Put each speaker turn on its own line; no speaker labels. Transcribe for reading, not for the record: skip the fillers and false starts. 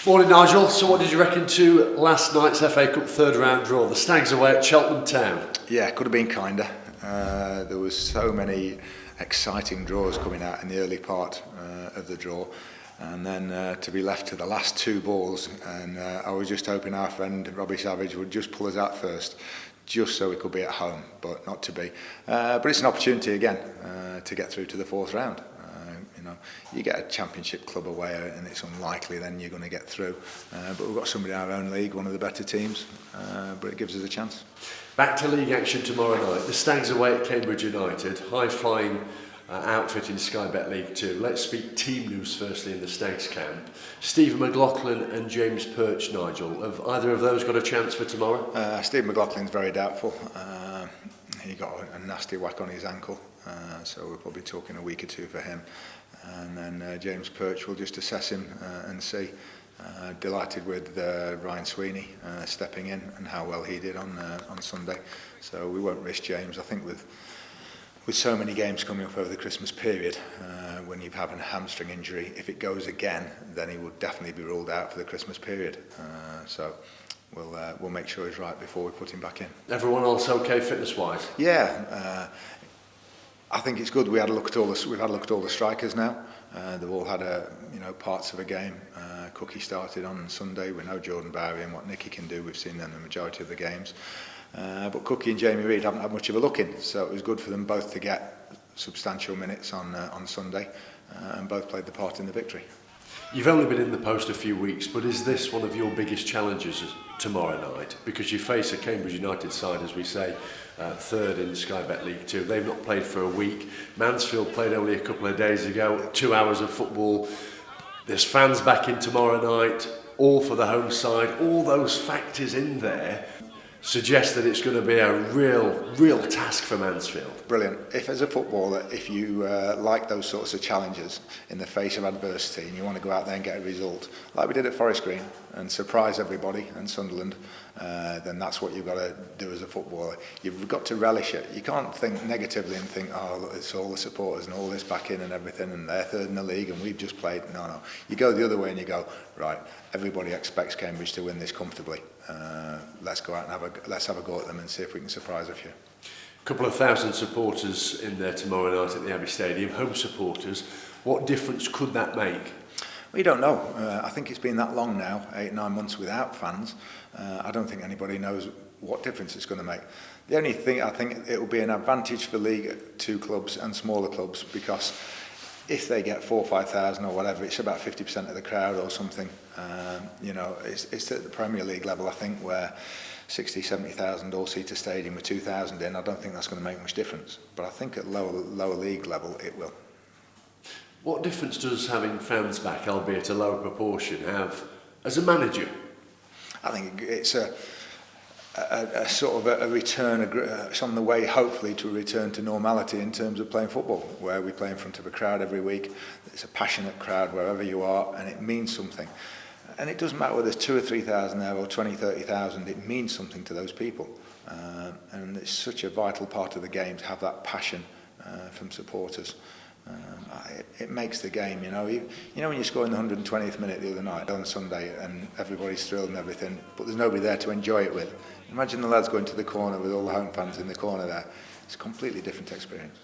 Morning, Nigel. So what did you reckon to last night's FA Cup third round draw? The Stags away at Cheltenham Town.
Yeah, could have been kinder. There was so many exciting draws coming out in the early part of the draw, and then to be left to the last two balls, and I was just hoping our friend Robbie Savage would just pull us out first, just so we could be at home, but not to be. But it's an opportunity again to get through to the fourth round. You get a championship club away and it's unlikely then you're going to get through. But we've got somebody in our own league, one of the better teams, but it gives us a chance.
Back to league action tomorrow night. The Stags away at Cambridge United, high-flying outfit in Sky Bet League 2. Let's speak team news firstly in the Stags camp. Stephen McLaughlin and James Perch, Nigel. Have either of those got a chance for tomorrow?
Stephen McLaughlin's very doubtful. He got a nasty whack on his ankle, so we're probably talking a week or two for him. And then James Perch will just assess him and see. Delighted with Ryan Sweeney stepping in and how well he did on Sunday. So we won't risk James. I think with so many games coming up over the Christmas period, when you have a hamstring injury, if it goes again, then he will definitely be ruled out for the Christmas period. So we'll make sure he's right before we put him back in.
Everyone else okay fitness-wise?
Yeah. I think it's good. We've had a look at all the strikers now. They've all had parts of a game. Cookie started on Sunday. We know Jordan Bowery and what Nicky can do. We've seen them in the majority of the games. But Cookie and Jamie Reid haven't had much of a look in, so it was good for them both to get substantial minutes on Sunday, and both played the part in the victory.
You've only been in the post a few weeks, but is this one of your biggest challenges tomorrow night? Because you face a Cambridge United side, as we say, third in Sky Bet League 2. They've not played for a week. Mansfield played only a couple of days ago. 2 hours of football. There's fans back in tomorrow night, all for the home side. All those factors in there suggest that it's going to be a real task for Mansfield.
Brilliant. If as a footballer, if you like those sorts of challenges in the face of adversity and you want to go out there and get a result, like we did at Forest Green, and surprise everybody and Sunderland, then that's what you've got to do as a footballer. You've got to relish it. You can't think negatively and think, oh, look, it's all the supporters and all this back in and everything, and they're third in the league and we've just played. No. You go the other way and you go, right, everybody expects Cambridge to win this comfortably. Let's go out and let's have a go at them and see if we can surprise a few.
A couple of thousand supporters in there tomorrow night at the Abbey Stadium, home supporters. What difference could that make?
We don't know. I think it's been that long now, 8-9 months without fans. I don't think anybody knows what difference it's going to make. The only thing, I think it will be an advantage for League 2 clubs and smaller clubs, because if they get 4,000 or 5,000 or whatever, it's about 50% of the crowd or something. It's at the Premier League level, I think, where 60,000, 70,000 all-seater stadium with 2,000 in, I don't think that's going to make much difference. But I think at lower league level, it will.
What difference does having fans back, albeit a lower proportion, have as a manager?
I think it's a sort of a return. It's on the way, hopefully, to a return to normality in terms of playing football, where we play in front of a crowd every week. It's a passionate crowd wherever you are, and it means something. And it doesn't matter whether there's 2,000 or 3,000 there or 20,000, 30,000. It means something to those people, and it's such a vital part of the game to have that passion from supporters. It makes the game, you know when you score in the 120th minute the other night on Sunday and everybody's thrilled and everything, but there's nobody there to enjoy it with. Imagine the lads going to the corner with all the home fans in the corner there. It's a completely different experience.